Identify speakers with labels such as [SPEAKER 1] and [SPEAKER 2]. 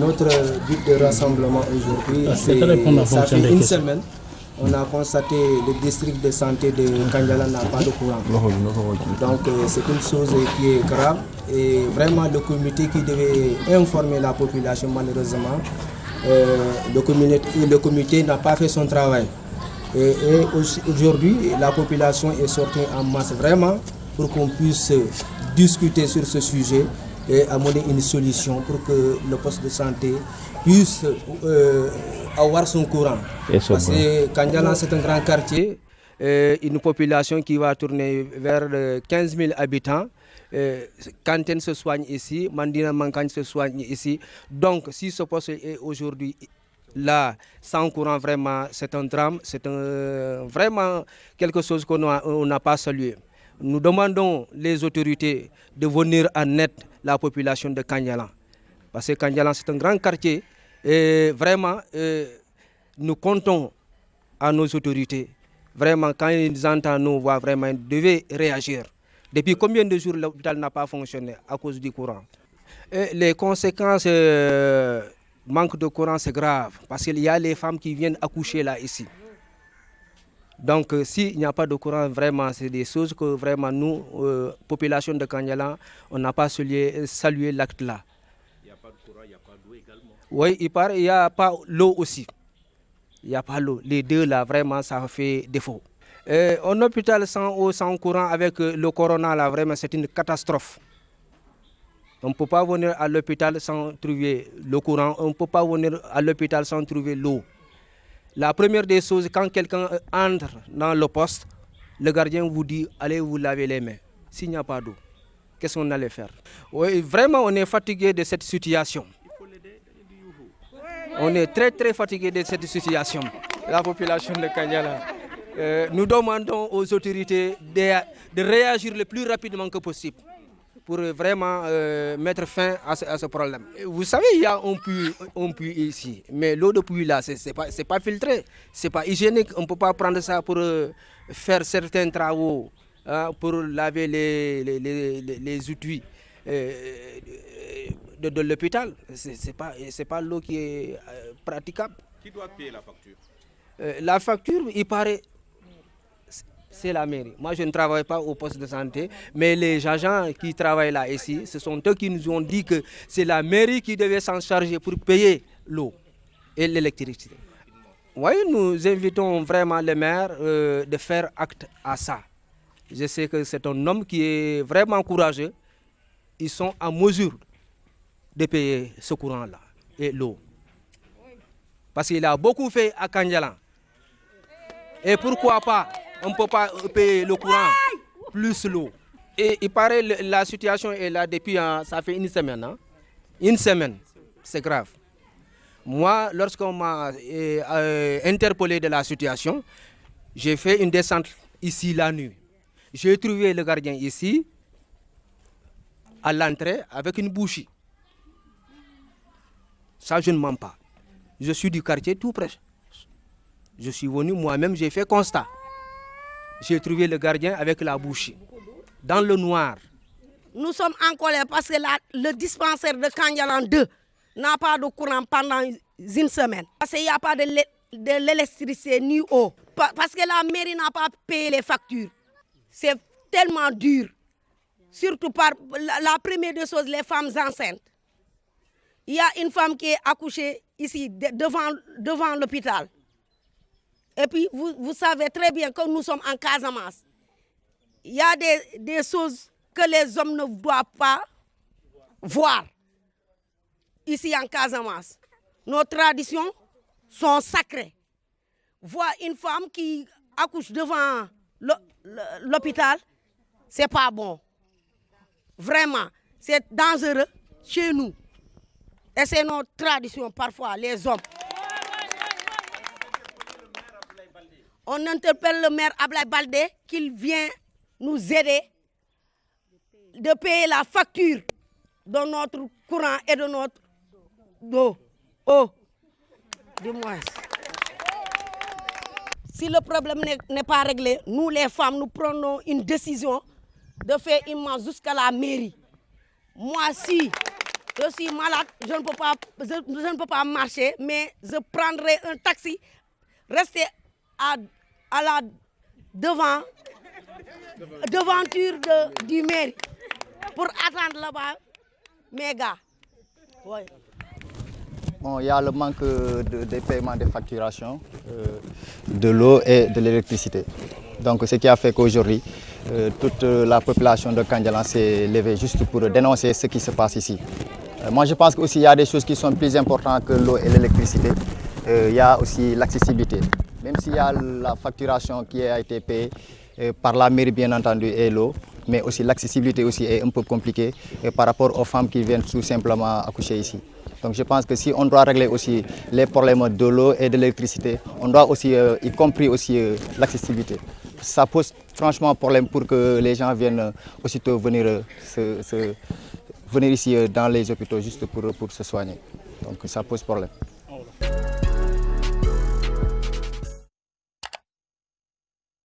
[SPEAKER 1] Notre but de rassemblement aujourd'hui, ça fait une semaine. On a constaté que le district de santé de Kandialang n'a pas de courant. Donc c'est une chose qui est grave. Et vraiment le comité qui devait informer la population, malheureusement, le comité n'a pas fait son travail. Et aujourd'hui, la population est sortie en masse vraiment pour qu'on puisse discuter sur ce sujet et amener une solution pour que le poste de santé puisse avoir son courant. Parce que Kandialang, c'est un grand quartier, une population qui va tourner vers 15 000 habitants. Kanten se soigne ici, Mandina Mankagne se soigne ici. Donc, si ce poste est aujourd'hui là, sans courant, vraiment, c'est un drame, c'est vraiment quelque chose qu'on n'a pas salué. Nous demandons les autorités de venir en aide la population de Kandialang. Parce que Kandialang, c'est un grand quartier. Et vraiment, nous comptons à nos autorités. Vraiment, quand ils entendent nos voix, vraiment, ils devaient réagir. Depuis combien de jours l'hôpital n'a pas fonctionné à cause du courant? Et les conséquences, manque de courant, c'est grave. Parce qu'il y a les femmes qui viennent accoucher là, ici. Donc, s'il n'y a pas de courant, vraiment, c'est des choses que vraiment nous, population de Kandialang, on n'a pas salué l'acte là. Il n'y a pas de courant, il n'y a pas d'eau également. Oui, il n'y a pas l'eau aussi. Il n'y a pas l'eau. Les deux là, vraiment, ça fait défaut. Un hôpital sans eau, sans courant, avec le corona là, vraiment, c'est une catastrophe. On ne peut pas venir à l'hôpital sans trouver le courant. On ne peut pas venir à l'hôpital sans trouver l'eau. La première des choses, quand quelqu'un entre dans le poste, le gardien vous dit allez vous laver les mains. S'il n'y a pas d'eau, qu'est-ce qu'on allait faire? Oui, vraiment, on est fatigué de cette situation. On est très très fatigué de cette situation, la population de Kandialang. Nous demandons aux autorités de réagir le plus rapidement que possible pour vraiment mettre fin à ce problème. Vous savez, il y a un puits ici, mais l'eau de puits là, c'est pas filtré, c'est pas hygiénique. On ne peut pas prendre ça pour faire certains travaux, pour laver les outils de l'hôpital. C'est pas l'eau qui est praticable.
[SPEAKER 2] Qui doit payer la facture?
[SPEAKER 1] La facture, il paraît, c'est la mairie. Moi, je ne travaille pas au poste de santé, mais les agents qui travaillent là ici, ce sont eux qui nous ont dit que c'est la mairie qui devait s'en charger pour payer l'eau et l'électricité. Oui, nous invitons vraiment le maire de faire acte à ça. Je sais que c'est un homme qui est vraiment courageux. Ils sont en mesure de payer ce courant-là et l'eau. Parce qu'il a beaucoup fait à Kandialang. Et pourquoi pas? On ne peut pas payer le courant plus l'eau. Et il paraît que la situation est là depuis, ça fait une semaine. Hein? Une semaine, c'est grave. Moi, lorsqu'on m'a interpellé de la situation, j'ai fait une descente ici la nuit. J'ai trouvé le gardien ici, à l'entrée, avec une bouchie. Ça, je ne mens pas. Je suis du quartier tout près. Je suis venu moi-même, j'ai fait constat. J'ai trouvé le gardien avec la bouchie, dans le noir.
[SPEAKER 3] Nous sommes en colère parce que le dispensaire de Kandialang 2 n'a pas de courant pendant une semaine. Parce qu'il n'y a pas de l'électricité ni eau. Parce que la mairie n'a pas payé les factures. C'est tellement dur. Surtout par la première des choses, les femmes enceintes. Il y a une femme qui est accouchée ici, devant l'hôpital. Et puis, vous savez très bien que nous sommes en Casamance. Il y a des choses que les hommes ne doivent pas voir ici en Casamance. Nos traditions sont sacrées. Voir une femme qui accouche devant l'hôpital, c'est pas bon. Vraiment, c'est dangereux chez nous. Et c'est notre tradition parfois, les hommes. On interpelle le maire Ablaye Baldé qu'il vient nous aider de payer la facture de notre courant et de notre eau. Dis-moi. Si le problème n'est pas réglé, nous les femmes, nous prenons une décision de faire une marche jusqu'à la mairie. Moi, si Je suis malade, je ne peux pas marcher, mais je prendrai un taxi, rester à la devanture du mairie pour attendre là-bas mes gars. Ouais.
[SPEAKER 2] Bon, il y a le manque des paiements de facturation de l'eau et de l'électricité. Donc ce qui a fait qu'aujourd'hui, toute la population de Kandialang s'est levée juste pour dénoncer ce qui se passe ici. Moi je pense qu'il y a des choses qui sont plus importantes que l'eau et l'électricité. Il y a aussi l'accessibilité. Même s'il y a la facturation qui a été payée par la mairie bien entendu et l'eau, mais aussi l'accessibilité aussi est un peu compliquée par rapport aux femmes qui viennent tout simplement accoucher ici. Donc je pense que si on doit régler aussi les problèmes de l'eau et de l'électricité, on doit aussi, y compris aussi l'accessibilité. Ça pose franchement problème pour que les gens viennent aussitôt venir, venir ici dans les hôpitaux juste pour se soigner. Donc ça pose problème.